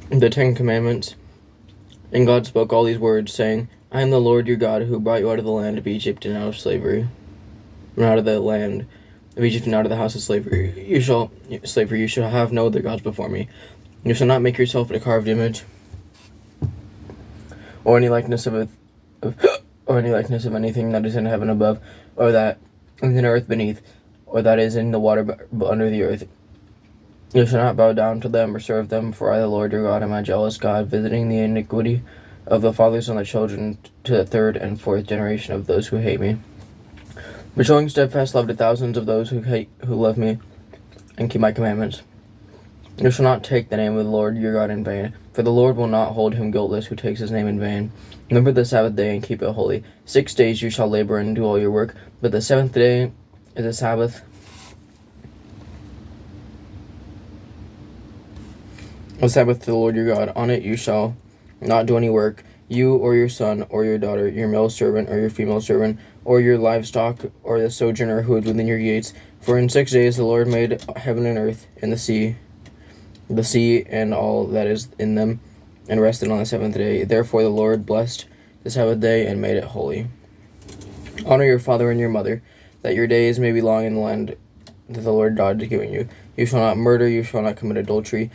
the Ten Commandments. And God spoke all these words, saying, I am the Lord your God, who brought you out of the land of Egypt and out of slavery, and out of the land of Egypt and out of the house of slavery. You shall have no other gods before me. You shall not make yourself a carved image, or any likeness of anything that is in heaven above, or that is in the earth beneath, or that is in the water under the earth. You shall not bow down to them or serve them, for I, the Lord your God, am a jealous God, visiting the iniquity of the fathers on the children to the third and fourth generation of those who hate me, but showing steadfast love to thousands of those who love me and keep my commandments. You shall not take the name of the Lord your God in vain, for the Lord will not hold him guiltless who takes his name in vain. Remember the Sabbath day and keep it holy. 6 days you shall labor and do all your work, but the seventh day is a Sabbath, to the Lord your God. On it you shall not do any work, you or your son or your daughter, your male servant or your female servant, or your livestock, or the sojourner who is within your gates. For in 6 days the Lord made heaven and earth and the sea and all that is in them, and rested on the seventh day. Therefore the Lord blessed the Sabbath day and made it holy. Honor your father and your mother, that your days may be long in the land that the Lord God is giving you. You shall not murder, you shall not commit adultery,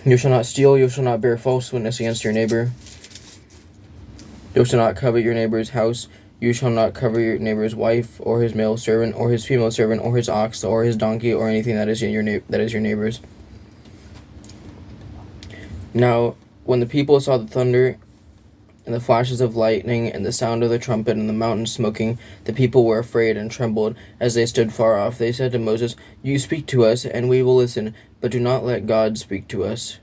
you shall not steal, you shall not bear false witness against your neighbor. You shall not covet your neighbor's house. You shall not covet your neighbor's wife, or his male servant, or his female servant, or his ox, or his donkey, or anything that is your neighbor's. Now, when the people saw the thunder and the flashes of lightning and the sound of the trumpet and the mountain smoking, the people were afraid and trembled as they stood far off. They said to Moses, You speak to us, and we will listen, but do not let God speak to us,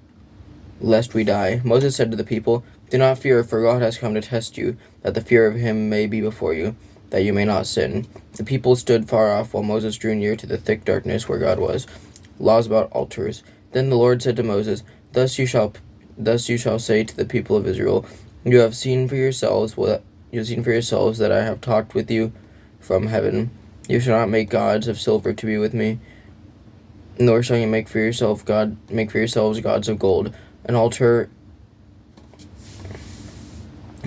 lest we die. Moses said to the people, Do not fear, for God has come to test you, that the fear of him may be before you, that you may not sin. The people stood far off while Moses drew near to the thick darkness where God was. Laws about altars. Then the Lord said to Moses, Thus you shall say to the people of Israel, You have seen for yourselves that I have talked with you from heaven. You shall not make gods of silver to be with me, nor shall you make for yourselves gods of gold. An altar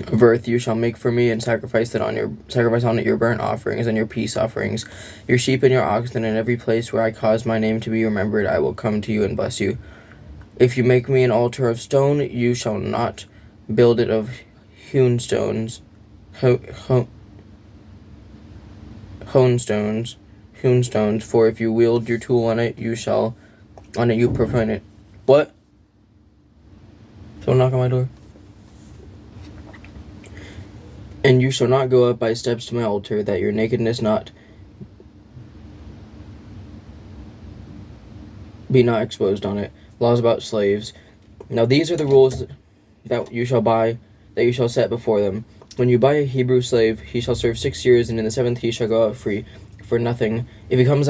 of earth you shall make for me, and sacrifice on it your burnt offerings and your peace offerings, your sheep and your oxen. In every place where I cause my name to be remembered, I will come to you and bless you. If you make me an altar of stone, you shall not build it of hewn stones, for if you wield your tool on it, you profane it. What? Someone knock on my door. And you shall not go up by steps to my altar, that your nakedness be not exposed on it. Laws about slaves. Now these are the rules that you shall set before them. When you buy a Hebrew slave, he shall serve 6 years, and in the 7th he shall go out free for nothing. If he comes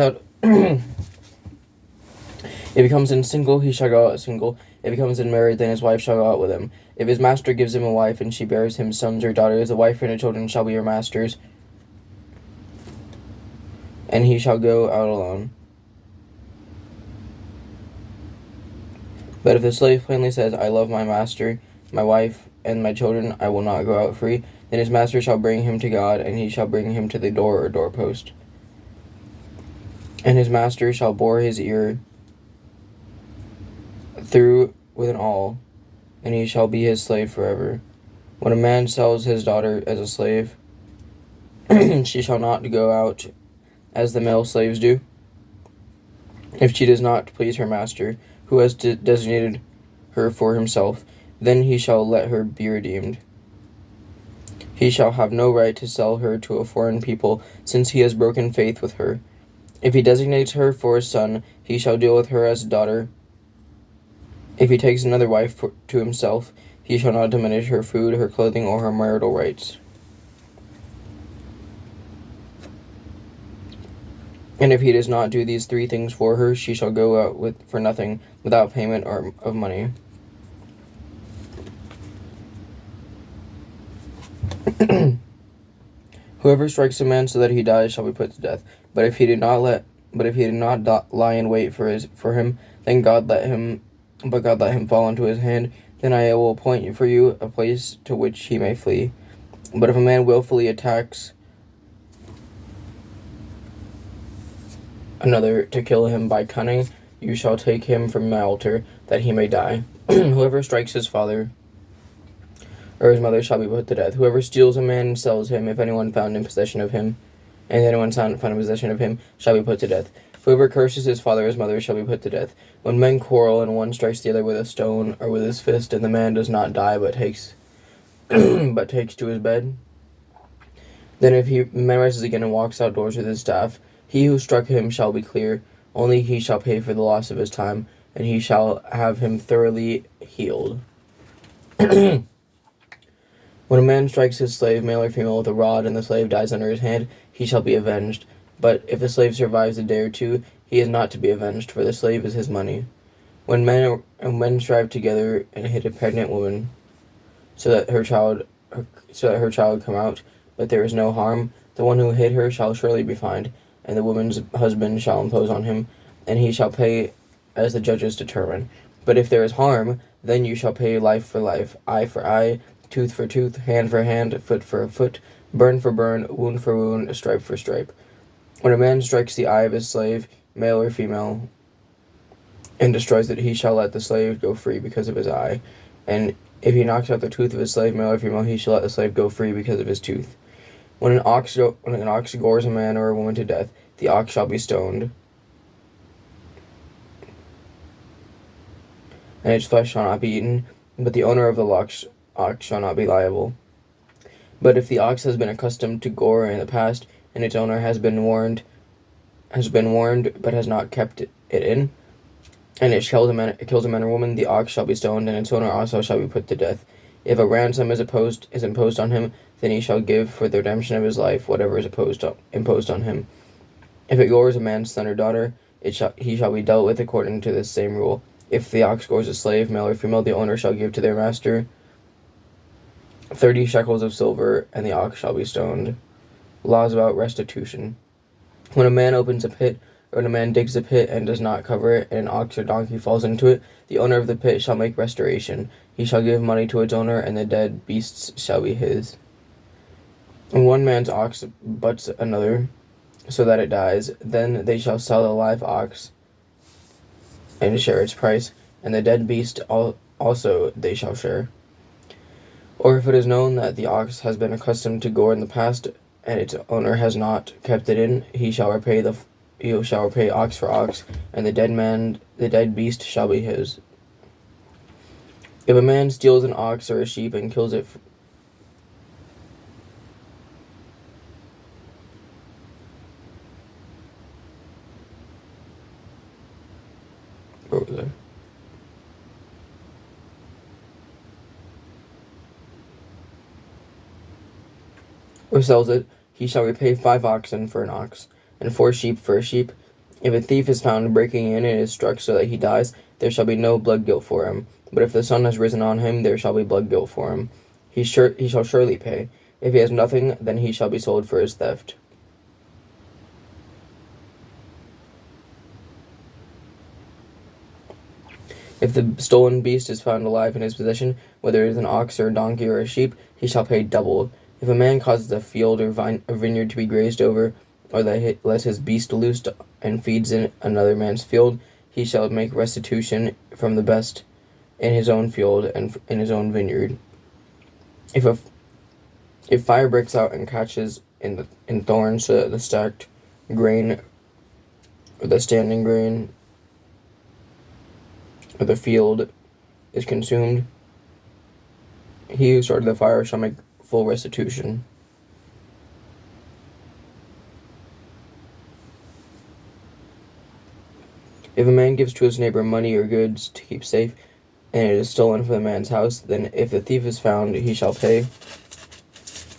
in single, he shall go out single. If he comes in married, then his wife shall go out with him. If his master gives him a wife, and she bears him sons or daughters, the wife and her children shall be your master's, and he shall go out alone. But if the slave plainly says, I love my master, my wife, and my children, I will not go out free, then his master shall bring him to God, and he shall bring him to the door or doorpost. And his master shall bore his ear through with an awl, and he shall be his slave forever. When a man sells his daughter as a slave, she shall not go out as the male slaves do, if she does not please her master, who has designated her for himself, then he shall let her be redeemed. He shall have no right to sell her to a foreign people, since he has broken faith with her. If he designates her for a son, he shall deal with her as a daughter. If he takes another wife to himself, he shall not diminish her food, her clothing, or her marital rights. And if he does not do these 3 things for her, she shall go out for nothing, without payment of money. Whoever strikes a man so that he dies shall be put to death. But if he did not lie in wait for him, then God let him but God let him fall into his hand. Then I will appoint for you a place to which he may flee. But if a man willfully attacks another to kill him by cunning, you shall take him from my altar, that he may die. Whoever strikes his father or his mother shall be put to death. Whoever steals a man and sells him, if anyone found in possession of him, and anyone found in possession of him, shall be put to death. Whoever curses his father or his mother shall be put to death. When men quarrel and one strikes the other with a stone or with his fist, and the man does not die but takes to his bed, then if he man rises again and walks outdoors with his staff, he who struck him shall be clear. Only he shall pay for the loss of his time, and he shall have him thoroughly healed. When a man strikes his slave, male or female, with a rod, and the slave dies under his hand, he shall be avenged. But if the slave survives a day or two, he is not to be avenged, for the slave is his money. When men strive together and hit a pregnant woman, so that her child come out, but there is no harm, the one who hit her shall surely be fined, and the woman's husband shall impose on him, and he shall pay as the judges determine. But if there is harm, then you shall pay life for life, eye for eye, tooth for tooth, hand for hand, foot for foot, burn for burn, wound for wound, stripe for stripe. When a man strikes the eye of his slave, male or female, and destroys it, he shall let the slave go free because of his eye. And if he knocks out the tooth of his slave, male or female, he shall let the slave go free because of his tooth. When an ox gores a man or a woman to death, the ox shall be stoned, and its flesh shall not be eaten, but the owner of the ox shall not be liable. But if the ox has been accustomed to gore in the past, and its owner has been warned but has not kept it in, and it kills a man or woman, the ox shall be stoned, and its owner also shall be put to death. If a ransom is imposed on him, then he shall give for the redemption of his life whatever is imposed on him. If it gores a man's son or daughter, he shall be dealt with according to this same rule. If the ox gores a slave, male or female, the owner shall give to their master 30 shekels of silver, and the ox shall be stoned. Laws about restitution. When a man opens a pit, or when a man digs a pit and does not cover it, and an ox or donkey falls into it, the owner of the pit shall make restoration. He shall give money to its owner, and the dead beasts shall be his. When one man's ox butts another, so that it dies, then they shall sell the live ox and share its price, and the dead beast also they shall share. Or if it is known that the ox has been accustomed to gore in the past, and its owner has not kept it in, he shall repay ox for ox, and the dead beast shall be his. If a man steals an ox or a sheep and kills it or sells it, he shall repay 5 oxen for an ox, and 4 sheep for a sheep. If a thief is found breaking in and is struck so that he dies, there shall be no blood guilt for him. But if the sun has risen on him, there shall be blood guilt for him. He shall surely pay. If he has nothing, then he shall be sold for his theft. If the stolen beast is found alive in his possession, whether it is an ox or a donkey or a sheep, he shall pay double. If a man causes a field or vineyard to be grazed over, or lets his beast loose and feeds in another man's field, he shall make restitution from the best in his own field and in his own vineyard. If fire breaks out and catches in thorns, so that the stacked grain or the standing grain or the field is consumed, he who started the fire shall make full restitution. If a man gives to his neighbor money or goods to keep safe, and it is stolen from the man's house, then if the thief is found, he shall pay.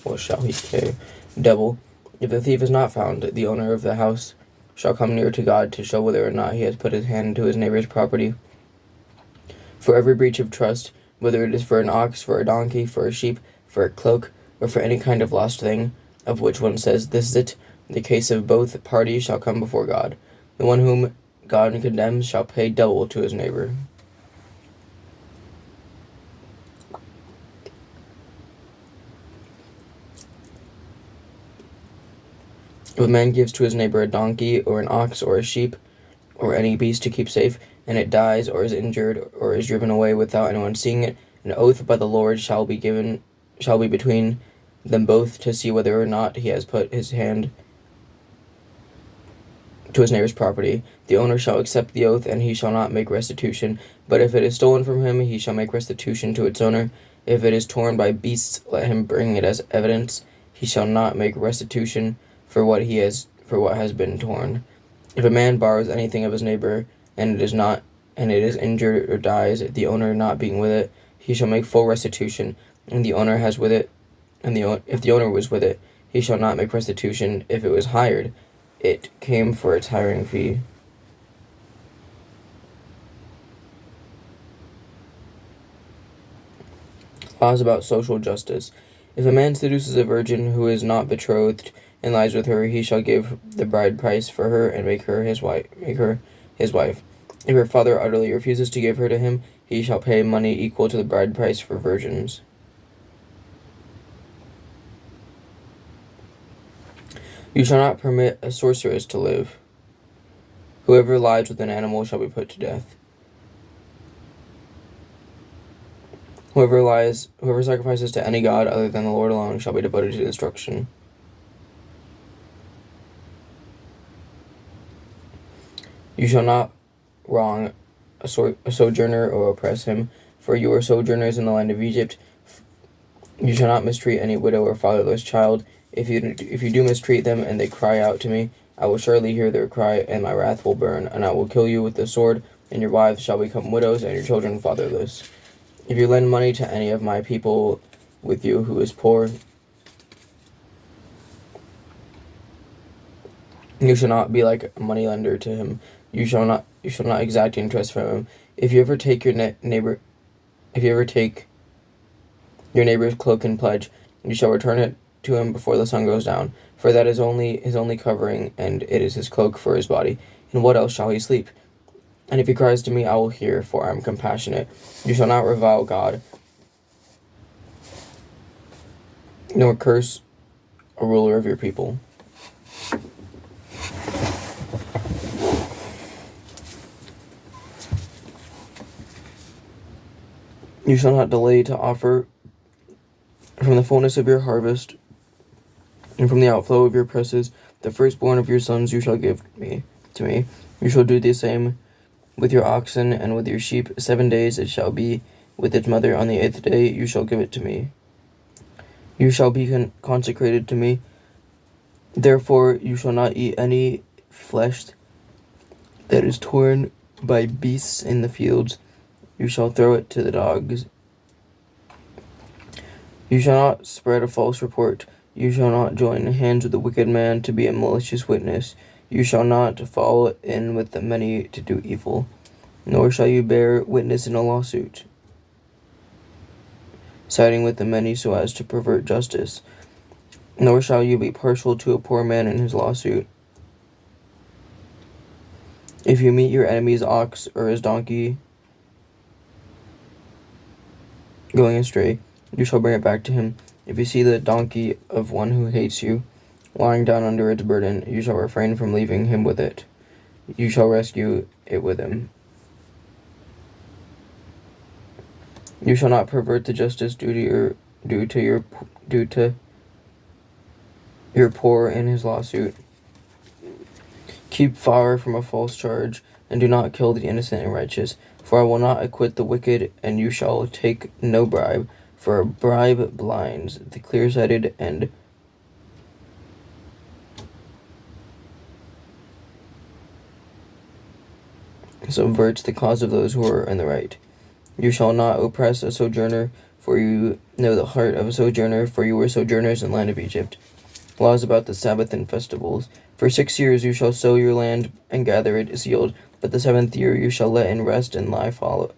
What shall he pay? Double. If the thief is not found, the owner of the house shall come near to God to show whether or not he has put his hand into his neighbor's property. For every breach of trust, whether it is for an ox, for a donkey, for a sheep, for a cloak, or for any kind of lost thing, of which one says, "This is it," the case of both parties shall come before God. The one whom God condemns shall pay double to his neighbor. If a man gives to his neighbor a donkey or an ox or a sheep or any beast to keep safe, and it dies or is injured or is driven away without anyone seeing it, an oath by the Lord shall be between them both to see whether or not he has put his hand to his neighbor's property. The owner shall accept the oath, and he shall not make restitution. But if it is stolen from him, he shall make restitution to its owner. If it is torn by beasts, let him bring it as evidence. He shall not make restitution for what has been torn. If a man borrows anything of his neighbor, and it is injured or dies, the owner not being with it, he shall make full restitution, and the owner has with it, if the owner was with it, he shall not make restitution. If it was hired, it came for its hiring fee. Laws about social justice. If a man seduces a virgin who is not betrothed and lies with her, he shall give the bride price for her and make her his wife. If her father utterly refuses to give her to him, he shall pay money equal to the bride price for virgins. You shall not permit a sorceress to live. Whoever lies with an animal shall be put to death. Whoever sacrifices to any god other than the Lord alone shall be devoted to destruction. You shall not wrong a sojourner or oppress him, for you are sojourners in the land of Egypt. You shall not mistreat any widow or fatherless child. If you do mistreat them and they cry out to me, I will surely hear their cry, and my wrath will burn, and I will kill you with the sword, and your wives shall become widows, and your children fatherless. If you lend money to any of my people with you who is poor, you shall not be like a moneylender to him. You shall not exact interest from him. If you ever take your neighbor's cloak in pledge, you shall return it to him before the sun goes down, for that is his only covering, and it is his cloak for his body. In what else shall he sleep? And if he cries to me, I will hear, for I am compassionate. You shall not revile God, nor curse a ruler of your people. You shall not delay to offer from the fullness of your harvest, and from the outflow of your presses, the firstborn of your sons you shall give to me. You shall do the same with your oxen and with your sheep. 7 days it shall be with its mother. On the 8th day you shall give it to me. You shall be consecrated to me. Therefore you shall not eat any flesh that is torn by beasts in the fields. You shall throw it to the dogs. You shall not spread a false report. You shall not join hands with a wicked man to be a malicious witness. You shall not fall in with the many to do evil, nor shall you bear witness in a lawsuit, siding with the many so as to pervert justice. Nor shall you be partial to a poor man in his lawsuit. If you meet your enemy's ox or his donkey going astray, you shall bring it back to him. If you see the donkey of one who hates you lying down under its burden, you shall refrain from leaving him with it. You shall rescue it with him. You shall not pervert the justice due to your poor in his lawsuit. Keep far from a false charge, and do not kill the innocent and righteous. For I will not acquit the wicked, and you shall take no bribe. For a bribe blinds the clear-sighted and subverts the cause of those who are in the right. You shall not oppress a sojourner, for you know the heart of a sojourner, for you were sojourners in the land of Egypt. Laws about the Sabbath and festivals. For 6 years you shall sow your land and gather its yield, but the 7th year you shall let it rest and life fallow,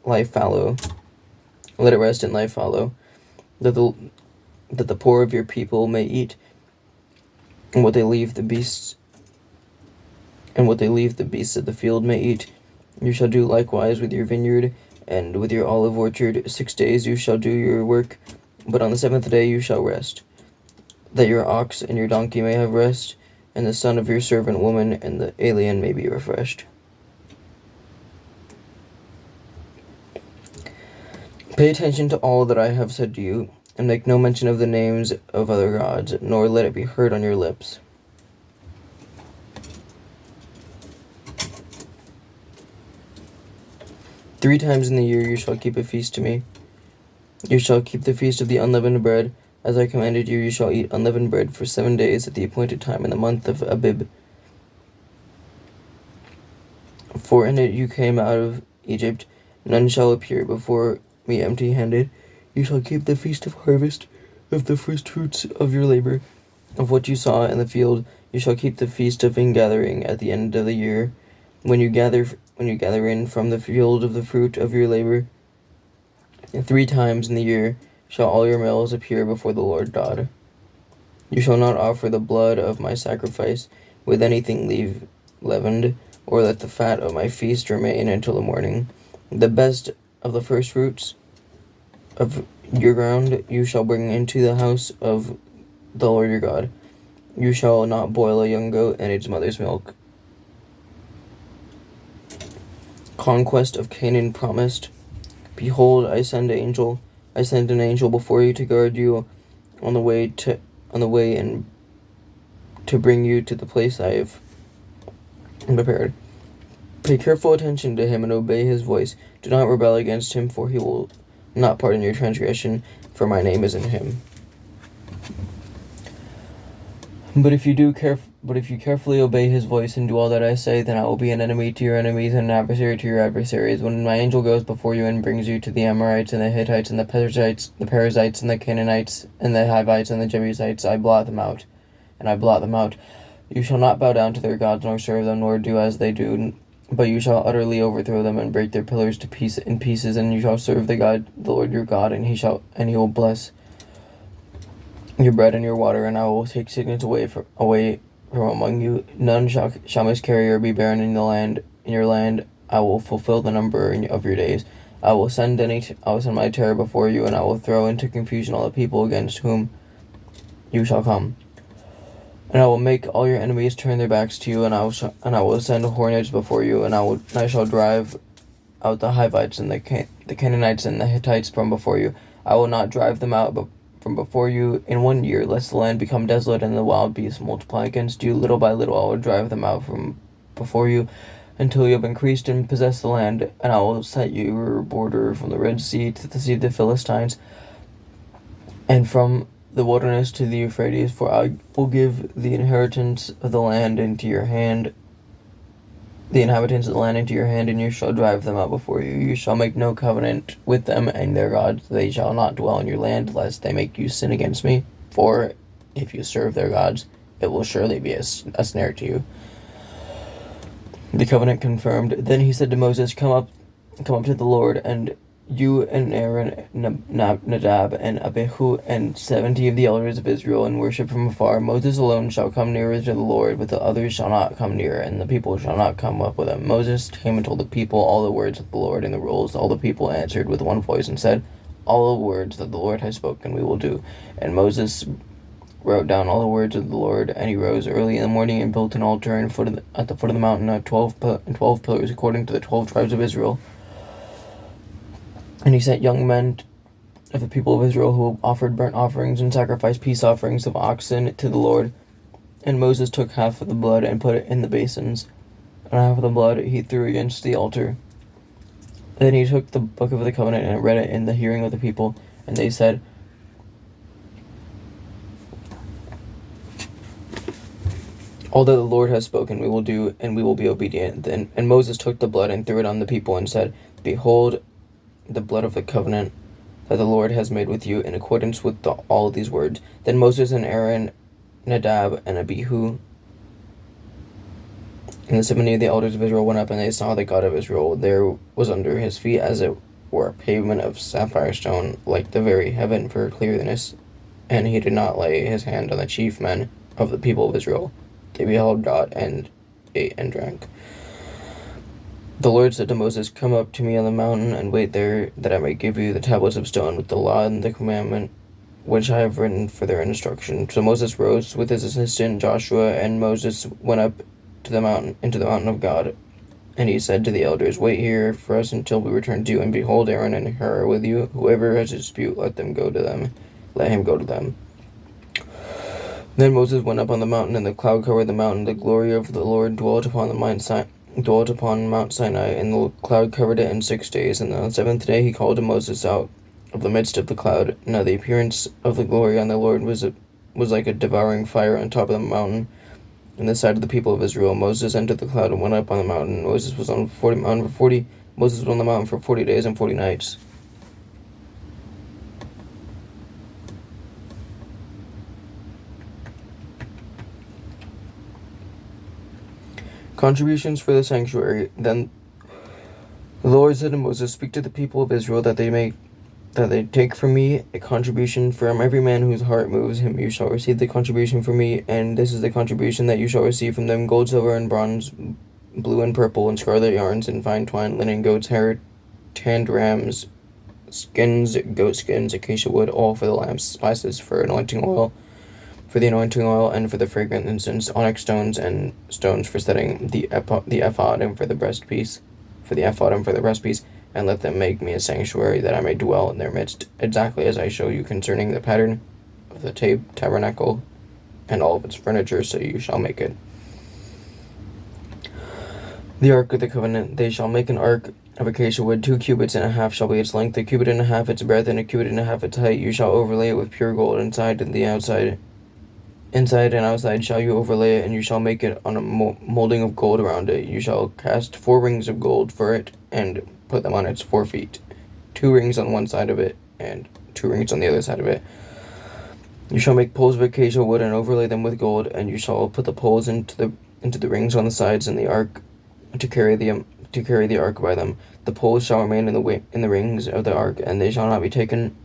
that the poor of your people may eat, and what they leave the beasts of the field may eat. You shall do likewise with your vineyard and with your olive orchard. 6 days you shall do your work, but on the 7th day you shall rest, that your ox and your donkey may have rest, and the son of your servant woman and the alien may be refreshed. Pay attention to all that I have said to you, and make no mention of the names of other gods, nor let it be heard on your lips. Three times in the year you shall keep a feast to me. You shall keep the feast of the unleavened bread. As I commanded you, you shall eat unleavened bread for 7 days at the appointed time in the month of Abib. For in it you came out of Egypt. None shall appear before me empty-handed. You shall keep the feast of harvest, of the first fruits of your labor, of what you saw in the field. You shall keep the feast of ingathering at the end of the year, when you gather in from the field of the fruit of your labor. And 3 times in the year shall all your males appear before the Lord God. You shall not offer the blood of my sacrifice with anything leavened, or let the fat of my feast remain until the morning. The best of the first fruits of your ground you shall bring into the house of the Lord your God. You shall not boil a young goat in its mother's milk. Conquest of Canaan promised. Behold, I send an angel before you to guard you on the way and to bring you to the place I have prepared. Pay careful attention to him and obey his voice. Do not rebel against him, for he will not pardon your transgression, for my name is in him. But if you carefully obey his voice and do all that I say, then I will be an enemy to your enemies and an adversary to your adversaries. When my angel goes before you and brings you to the Amorites and the Hittites and the Perizzites and the Canaanites and the Hivites and the Jebusites, I blot them out. You shall not bow down to their gods, nor serve them, nor do as they do, but you shall utterly overthrow them and break their pillars in pieces, and you shall serve the Lord your God, and he will bless your bread and your water, and I will take sickness away from among you. None shall miscarry or be barren in your land. I will fulfill the number of your days. I will send my terror before you, and I will throw into confusion all the people against whom you shall come. And I will make all your enemies turn their backs to you, and I will send hornets before you, and I shall drive out the Hivites and the Canaanites and the Hittites from before you. I will not drive them out, but from before you in 1 year, lest the land become desolate and the wild beasts multiply against you. Little by little I will drive them out from before you, until you have increased and possessed the land, and I will set your border from the Red Sea to the Sea of the Philistines, and from the wilderness to the Euphrates, for I will give the inheritance of the land into your hand, and you shall drive them out before you. You shall make no covenant with them and their gods. They shall not dwell in your land, lest they make you sin against me. For if you serve their gods, it will surely be a snare to you. The covenant confirmed. Then he said to Moses, Come up to the Lord, and you and Aaron, Nadab and Abihu, and 70 of the elders of Israel, and worship from afar. Moses alone shall come nearer to the Lord, but the others shall not come near, and the people shall not come up with him. Moses came and told the people all the words of the Lord and the rules. All the people answered with one voice and said, All the words that the Lord has spoken we will do. And Moses wrote down all the words of the Lord, and he rose early in the morning and built an altar at the foot of the mountain of 12 pillars, according to the 12 tribes of Israel. And he sent young men of the people of Israel who offered burnt offerings and sacrificed peace offerings of oxen to the Lord. And Moses took half of the blood and put it in the basins, and half of the blood he threw against the altar. Then he took the book of the covenant and read it in the hearing of the people, and they said, All that the Lord has spoken we will do, and we will be obedient. And Moses took the blood and threw it on the people and said, Behold, the blood of the covenant that the Lord has made with you in accordance with all these words. Then Moses and Aaron, Nadab and Abihu, and the 70 of the elders of Israel went up, and they saw the God of Israel. There was under his feet as it were a pavement of sapphire stone, like the very heaven for clearness. And he did not lay his hand on the chief men of the people of Israel. They beheld God and ate and drank. The Lord said to Moses, Come up to me on the mountain and wait there, that I may give you the tablets of stone with the law and the commandment which I have written for their instruction. So Moses rose with his assistant Joshua, and Moses went up to the mountain, into the mountain of God. And he said to the elders, "Wait here for us until we return to you. And behold, Aaron and Hur are with you. Whoever has a dispute, let him go to them. Then Moses went up on the mountain, and the cloud covered the mountain. The glory of the Lord dwelt upon Mount Sinai, and the cloud covered it in 6 days. And on the seventh day he called to Moses out of the midst of the cloud. Now the appearance of the glory on the Lord was like a devouring fire on top of the mountain, in the sight of the people of Israel. Moses entered the cloud and went up on the mountain. Moses was on the mountain for 40 days and 40 nights. Contributions for the sanctuary. Then the Lord said to Moses, "Speak to the people of Israel that they take from me a contribution from every man whose heart moves him. You shall receive the contribution from me, and this is the contribution that you shall receive from them: gold, silver, and bronze, blue and purple, and scarlet yarns, and fine twine, linen, goat's hair, tanned rams, skins, goat skins, acacia wood, all for the lamps, spices for anointing oil, and for the fragrant incense, onyx stones, and stones for setting the ephod and for the breastpiece, and let them make me a sanctuary, that I may dwell in their midst, exactly as I show you concerning the pattern of the tabernacle and all of its furniture, so you shall make it. The ark of the covenant. They shall make an ark of acacia wood. 2 cubits and a half shall be its length, a cubit and a half its breadth, and a cubit and a half its height. You shall overlay it with pure gold inside and outside. Inside and outside shall you overlay it, and you shall make it on a molding of gold around it. You shall cast 4 rings of gold for it, and put them on its 4 feet, 2 rings on one side of it, and 2 rings on the other side of it. You shall make poles of acacia wood and overlay them with gold, and you shall put the poles into the rings on the sides in the ark to carry the ark by them. The poles shall remain in the rings of the ark, and they shall not be taken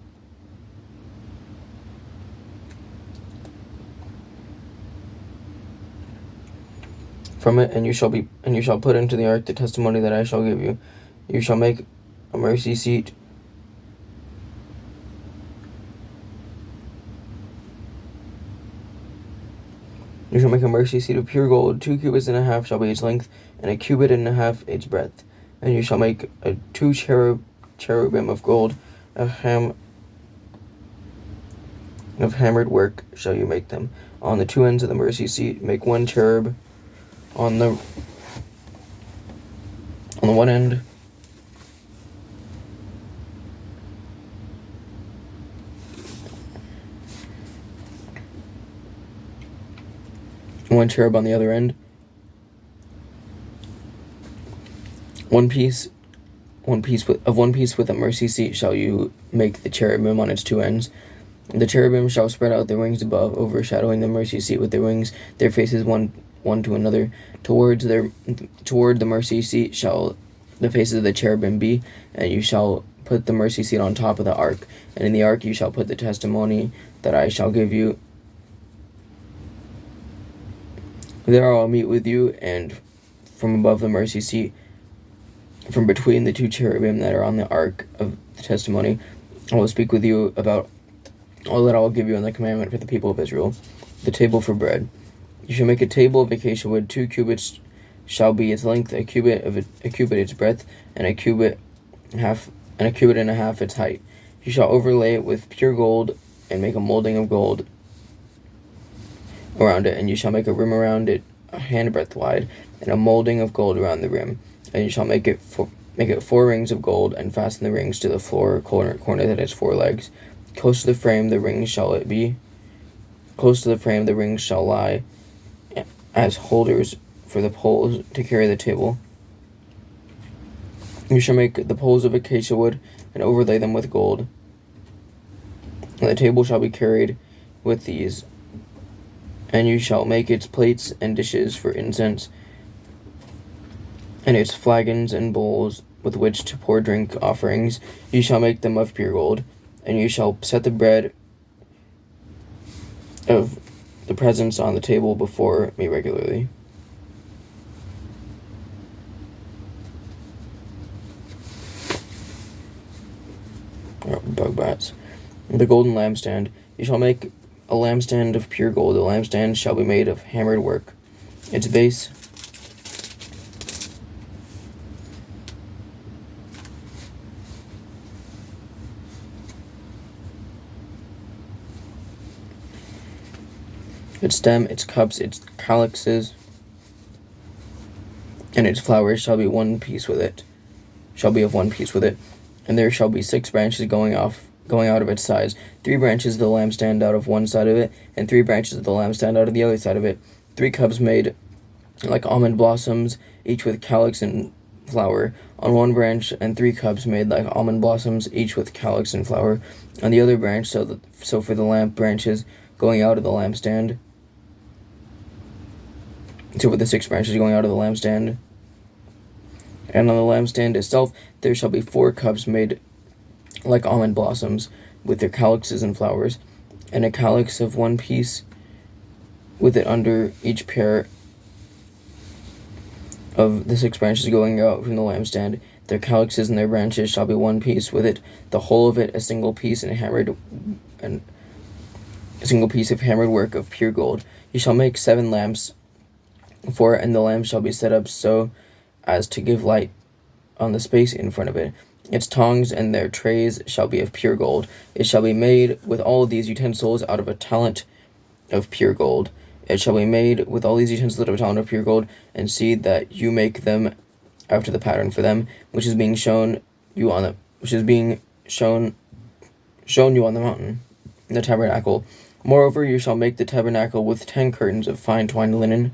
from it, and you shall put into the ark the testimony that I shall give you. You shall make a mercy seat of pure gold. 2 cubits and a half shall be its length, and a cubit and a half its breadth. And you shall make 2 cherubim of gold, of hammered work shall you make them. On the 2 ends of the mercy seat make 1 cherub on the one end, and 1 cherub on the other end. One piece with a mercy seat shall you make the cherubim on its 2 ends. The cherubim shall spread out their wings above, overshadowing the mercy seat with their wings, their faces one to another. Toward the mercy seat shall the faces of the cherubim be, and you shall put the mercy seat on top of the ark. And in the ark you shall put the testimony that I shall give you. There I will meet with you, and from above the mercy seat, from between the 2 cherubim that are on the ark of the testimony, I will speak with you about all that I will give you in the commandment for the people of Israel. The table for bread. You shall make a table of acacia wood. 2 cubits shall be its length, a cubit its breadth, and a cubit and a half its height. You shall overlay it with pure gold, and make a molding of gold around it, and you shall make a rim around it, a handbreadth wide, and a molding of gold around the rim. And you shall make it 4 rings of gold, and fasten the rings to the floor corner that has 4 legs. Close to the frame the rings shall lie as holders for the poles to carry the table. You shall make the poles of acacia wood, and overlay them with gold. And the table shall be carried with these. And you shall make its plates and dishes for incense, and its flagons and bowls with which to pour drink offerings. You shall make them of pure gold. And you shall set the bread of the presence on the table before me regularly. Bug bats. The golden lampstand. You shall make a lampstand of pure gold. The lampstand shall be made of hammered work. Its base its stem, its cups, its calyxes, and its flowers shall be of one piece with it. And there shall be 6 branches going out of its sides, 3 branches of the lampstand out of one side of it, and 3 branches of the lampstand out of the other side of it. 3 cups made like almond blossoms, each with calyx and flower on one branch, and 3 cups made like almond blossoms, each with calyx and flower on the other branch. So for the lamp branches going out of the lampstand. So for the 6 branches going out of the lampstand. And on the lampstand itself there shall be 4 cups made like almond blossoms, with their calyxes and flowers, and a calyx of one piece with it under each pair of the 6 branches going out from the lampstand. Their calyxes and their branches shall be one piece with it, the whole of it a single piece of hammered work of pure gold. You shall make 7 lamps for it, and the lamps shall be set up so as to give light on the space in front of it. Its tongs and their trays shall be of pure gold. It shall be made with all these utensils out of a talent of pure gold. It shall be made with all these utensils out of a talent of pure gold, and see that you make them after the pattern for them, which is being shown you on the mountain, in the tabernacle. Moreover, you shall make the tabernacle with 10 curtains of fine twined linen,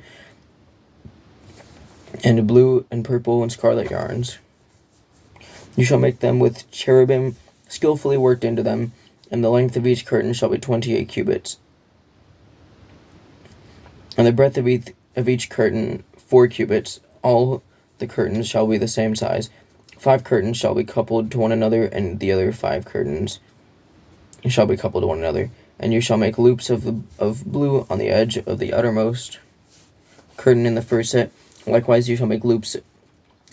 and blue and purple and scarlet yarns. You shall make them with cherubim skillfully worked into them, and the length of each curtain shall be 28 cubits. And the breadth of each curtain 4 cubits. All the curtains shall be the same size. 5 curtains shall be coupled to one another, and the other 5 curtains shall be coupled to one another. And you shall make loops of blue on the edge of the outermost curtain in the first set. Likewise, you shall make loops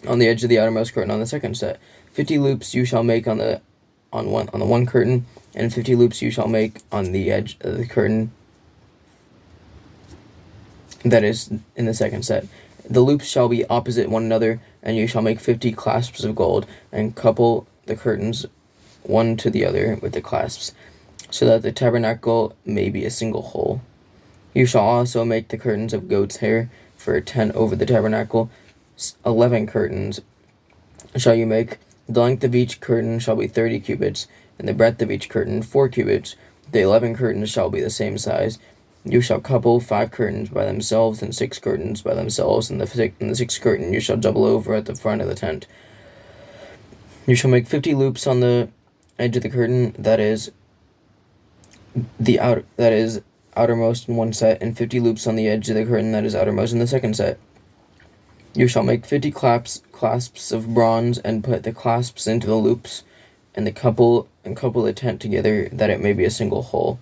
on the edge of the outermost curtain on the second set. 50 loops you shall make on the one curtain, and 50 loops you shall make on the edge of the curtain that is in the second set. The loops shall be opposite one another, and you shall make 50 clasps of gold, and couple the curtains one to the other with the clasps, so that the tabernacle may be a single whole. You shall also make the curtains of goat's hair for a tent over the tabernacle. 11 curtains shall you make. The length of each curtain shall be 30 cubits, and the breadth of each curtain 4 cubits. The 11 curtains shall be the same size. You shall couple 5 curtains by themselves, and 6 curtains by themselves, and the 6th curtain you shall double over at the front of the tent. You shall make 50 loops on the edge of the curtain that is outermost in one set, and 50 loops on the edge of the curtain that is outermost in the second set. You shall make 50 clasps of bronze, and put the clasps into the loops, and couple the tent together, that it may be a single whole.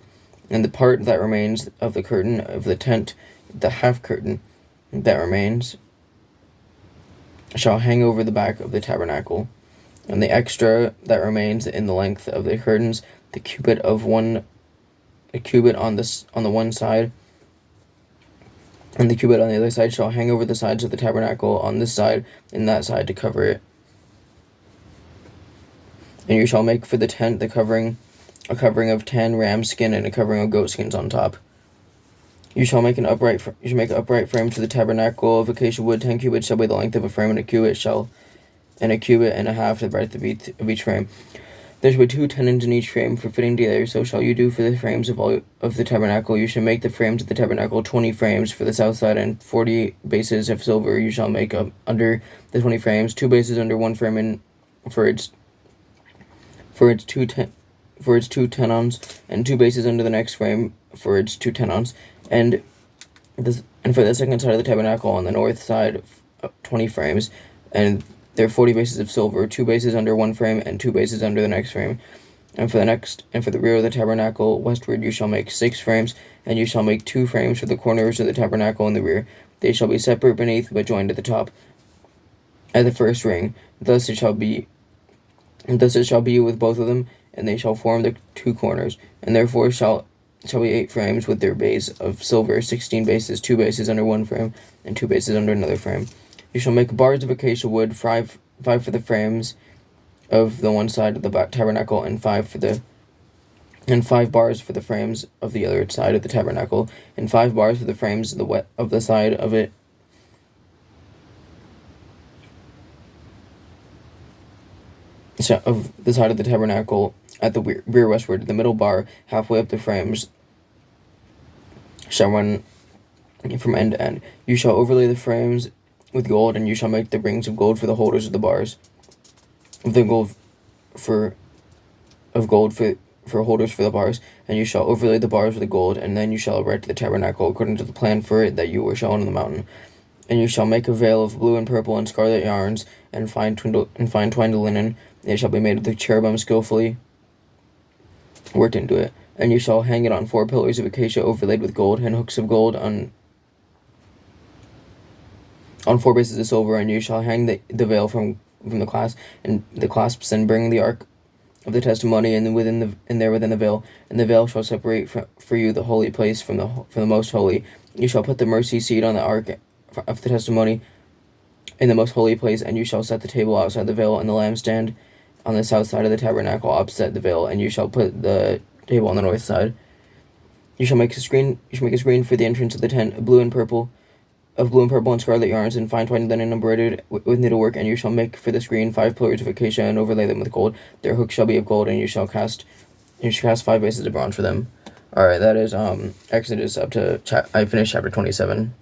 And the part that remains of the curtain of the tent, the half curtain that remains, shall hang over the back of the tabernacle. And the extra that remains in the length of the curtains, a cubit on the one side, and the cubit on the other side, shall hang over the sides of the tabernacle on this side and that side to cover it. And you shall make for the tent a covering of 10 ram skin and a covering of goat skins on top. You shall make upright frames for the tabernacle of acacia wood. 10 cubits shall be the length of a frame, and a cubit and a half the breadth of each frame. There shall be 2 tenons in each frame for fitting together. So shall you do for the frames of the tabernacle. You shall make the frames of the tabernacle 20 frames for the south side, and 40 bases of silver you shall make up under the 20 frames. 2 bases under one frame, and for its 2 tenons, and 2 bases under the next frame for its 2 tenons, and for the second side of the tabernacle on the north side 20 frames, and there are 40 bases of silver, 2 bases under one frame and 2 bases under the next frame. And for the rear of the tabernacle westward you shall make 6 frames, and you shall make 2 frames for the corners of the tabernacle in the rear. They shall be separate beneath, but joined at the top at the first ring. Thus it shall be with both of them, and they shall form the 2 corners. And therefore shall shall be 8 frames with their base of silver, 16 bases, 2 bases under one frame, and 2 bases under another frame. You shall make bars of acacia wood, five for the frames of the one side of the tabernacle, and 5 bars for the frames of the other side of the tabernacle, and 5 bars for the frames of the side of it. So, of the side of the tabernacle at the rear westward. The middle bar, halfway up the frames, shall run from end to end. You shall overlay the frames with gold, and you shall make the rings of gold for the holders of the bars. Of gold for holders for the bars, and you shall overlay the bars with the gold, and then you shall erect the tabernacle according to the plan for it that you were shown on the mountain. And you shall make a veil of blue and purple and scarlet yarns, and fine twined linen. It shall be made of the cherubim skillfully worked into it. And you shall hang it on 4 pillars of acacia overlaid with gold, and hooks of gold on 4 bases of silver. And you shall hang the veil from the clasp and the clasps, and bring the ark of the testimony within the veil. And the veil shall separate for you the holy place from the most holy. You shall put the mercy seat on the ark of the testimony in the most holy place, and you shall set the table outside the veil and the lampstand on the south side of the tabernacle opposite the veil, and you shall put the table on the north side. You shall make a screen for the entrance of the tent, blue and purple and scarlet yarns, and fine twined linen embroidered with needlework. And you shall make for the screen 5 pillars of acacia, and overlay them with gold. Their hooks shall be of gold, and you shall cast 5 bases of bronze for them. All right, that is Exodus up to I finished chapter 27.